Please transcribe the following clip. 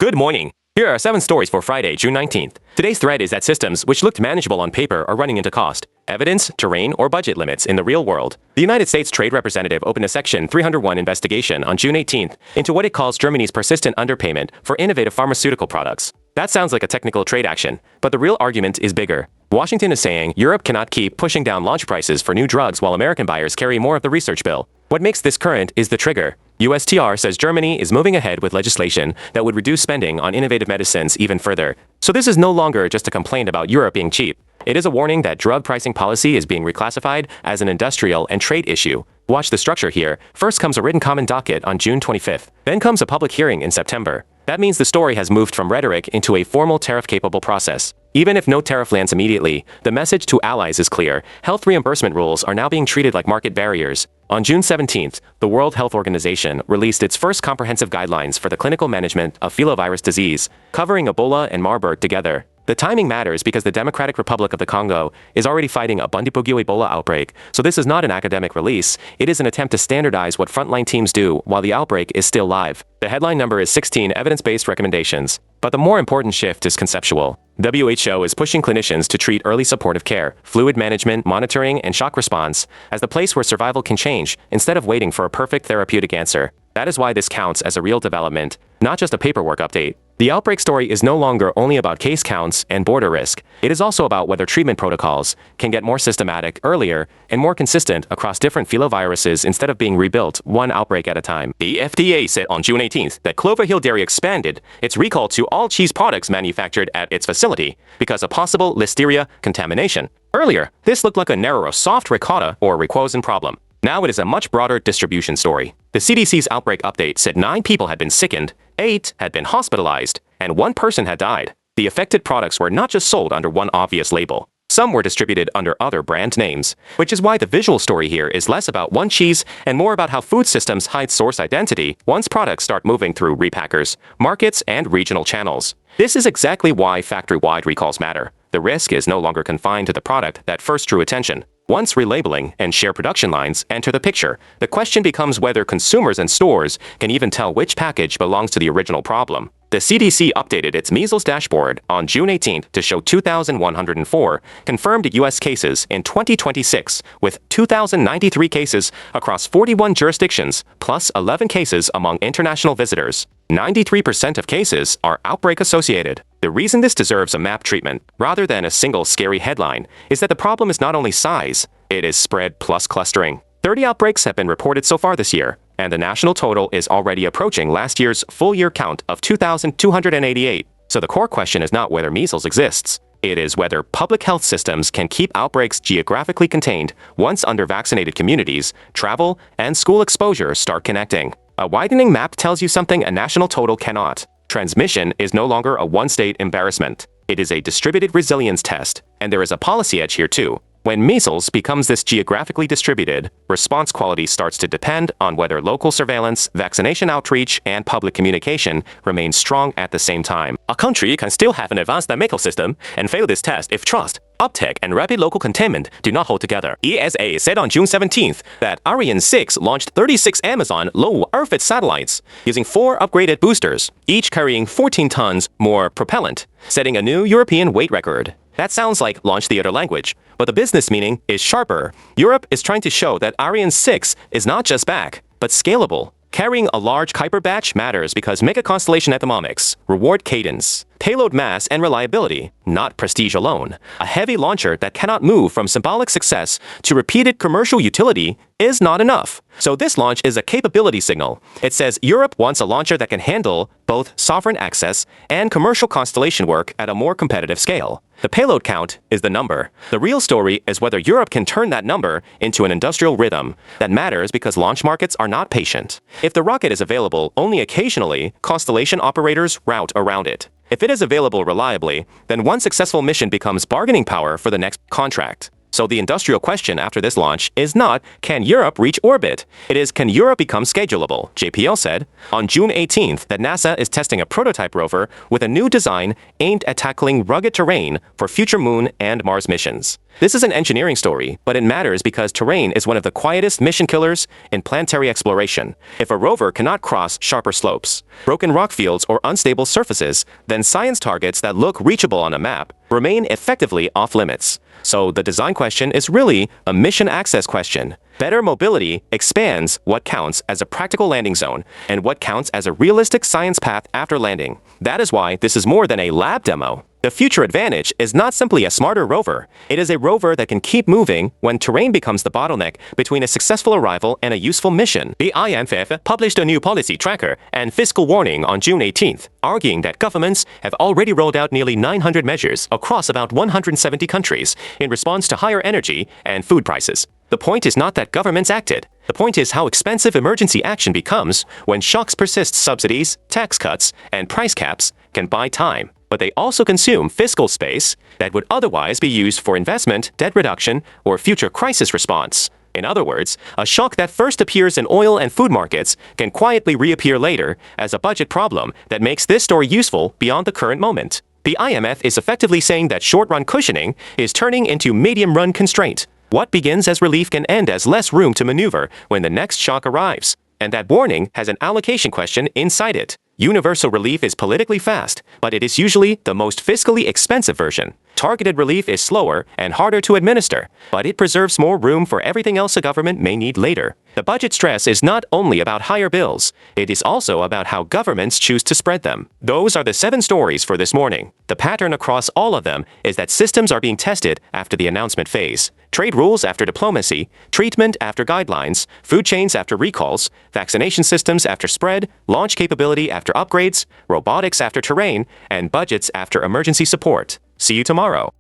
Good morning. Here are 7 stories for Friday, June 19th. Today's thread is that systems which looked manageable on paper are running into cost, evidence, terrain, or budget limits in the real world. The United States Trade Representative opened a Section 301 investigation on June 18th into what it calls Germany's persistent underpayment for innovative pharmaceutical products. That sounds like a technical trade action, but the real argument is bigger. Washington is saying Europe cannot keep pushing down launch prices for new drugs while American buyers carry more of the research bill. What makes this current is the trigger. USTR says Germany is moving ahead with legislation that would reduce spending on innovative medicines even further. So this is no longer just a complaint about Europe being cheap. It is a warning that drug pricing policy is being reclassified as an industrial and trade issue. Watch the structure here. First comes a written comment docket on June 25th. Then comes a public hearing in September. That means the story has moved from rhetoric into a formal tariff-capable process. Even if no tariff lands immediately, the message to allies is clear. Health reimbursement rules are now being treated like market barriers. On June 17th, the World Health Organization released its first comprehensive guidelines for the clinical management of filovirus disease, covering Ebola and Marburg together. The timing matters because the Democratic Republic of the Congo is already fighting a Bundibugyo Ebola outbreak, so this is not an academic release. It is an attempt to standardize what frontline teams do while the outbreak is still live. The headline number is 16 evidence-based recommendations. But the more important shift is conceptual. WHO is pushing clinicians to treat early supportive care, fluid management, monitoring, and shock response as the place where survival can change instead of waiting for a perfect therapeutic answer. That is why this counts as a real development, not just a paperwork update. The outbreak story is no longer only about case counts and border risk. It is also about whether treatment protocols can get more systematic, earlier, and more consistent across different filoviruses instead of being rebuilt one outbreak at a time. The FDA said on June 18th that Clover Hill Dairy expanded its recall to all cheese products manufactured at its facility because of possible listeria contamination. Earlier, this looked like a narrower soft ricotta or ricosine problem. Now it is a much broader distribution story. The CDC's outbreak update said 9 people had been sickened, 8 had been hospitalized, and 1 person had died. The affected products were not just sold under one obvious label. Some were distributed under other brand names, which is why the visual story here is less about one cheese and more about how food systems hide source identity once products start moving through repackers, markets, and regional channels. This is exactly why factory-wide recalls matter. The risk is no longer confined to the product that first drew attention. Once relabeling and shared production lines enter the picture, the question becomes whether consumers and stores can even tell which package belongs to the original problem. The CDC updated its measles dashboard on June 18th to show 2,104 confirmed U.S. cases in 2026, with 2,093 cases across 41 jurisdictions, plus 11 cases among international visitors. 93% of cases are outbreak-associated. The reason this deserves a map treatment, rather than a single scary headline, is that the problem is not only size, it is spread plus clustering. 30 outbreaks have been reported so far this year, and the national total is already approaching last year's full-year count of 2,288. So the core question is not whether measles exists. It is whether public health systems can keep outbreaks geographically contained once under-vaccinated communities, travel, and school exposure start connecting. A widening map tells you something a national total cannot. Transmission is no longer a one-state embarrassment. It is a distributed resilience test, and there is a policy edge here too. When measles becomes this geographically distributed, response quality starts to depend on whether local surveillance, vaccination outreach, and public communication remain strong at the same time. A country can still have an advanced medical system and fail this test if trust, uptake, and rapid local containment do not hold together. ESA said on June 17th that Ariane 6 launched 36 Amazon low Earth satellites using 4 upgraded boosters, each carrying 14 tons more propellant, setting a new European weight record. That sounds like launch theater language, but the business meaning is sharper. Europe is trying to show that Ariane 6 is not just back, but scalable. Carrying a large Kuiper batch matters because mega constellation economics reward cadence, payload mass, and reliability, not prestige alone. A heavy launcher that cannot move from symbolic success to repeated commercial utility is not enough. So this launch is a capability signal. It says Europe wants a launcher that can handle both sovereign access and commercial constellation work at a more competitive scale. The payload count is the number. The real story is whether Europe can turn that number into an industrial rhythm. That matters because launch markets are not patient. If the rocket is available only occasionally, constellation operators route around it. If it is available reliably, then one successful mission becomes bargaining power for the next contract. So the industrial question after this launch is not, can Europe reach orbit? It is, can Europe become schedulable? JPL said on June 18th that NASA is testing a prototype rover with a new design aimed at tackling rugged terrain for future Moon and Mars missions. This is an engineering story, but it matters because terrain is one of the quietest mission killers in planetary exploration. If a rover cannot cross sharper slopes, broken rock fields, or unstable surfaces, then science targets that look reachable on a map remain effectively off-limits. So the design question is really a mission access question. Better mobility expands what counts as a practical landing zone and what counts as a realistic science path after landing. That is why this is more than a lab demo. The future advantage is not simply a smarter rover. It is a rover that can keep moving when terrain becomes the bottleneck between a successful arrival and a useful mission. The IMF published a new policy tracker and fiscal warning on June 18th, arguing that governments have already rolled out nearly 900 measures across about 170 countries in response to higher energy and food prices. The point is not that governments acted. The point is how expensive emergency action becomes when shocks persist. Subsidies, tax cuts, and price caps can buy time, but they also consume fiscal space that would otherwise be used for investment, debt reduction, or future crisis response. In other words, a shock that first appears in oil and food markets can quietly reappear later as a budget problem that makes this story useful beyond the current moment. The IMF is effectively saying that short-run cushioning is turning into medium-run constraint. What begins as relief can end as less room to maneuver when the next shock arrives. And that warning has an allocation question inside it. Universal relief is politically fast, but it is usually the most fiscally expensive version. Targeted relief is slower and harder to administer, but it preserves more room for everything else a government may need later. The budget stress is not only about higher bills, it is also about how governments choose to spread them. Those are the 7 stories for this morning. The pattern across all of them is that systems are being tested after the announcement phase. Trade rules after diplomacy, treatment after guidelines, food chains after recalls, vaccination systems after spread, launch capability after upgrades, robotics after terrain, and budgets after emergency support. See you tomorrow.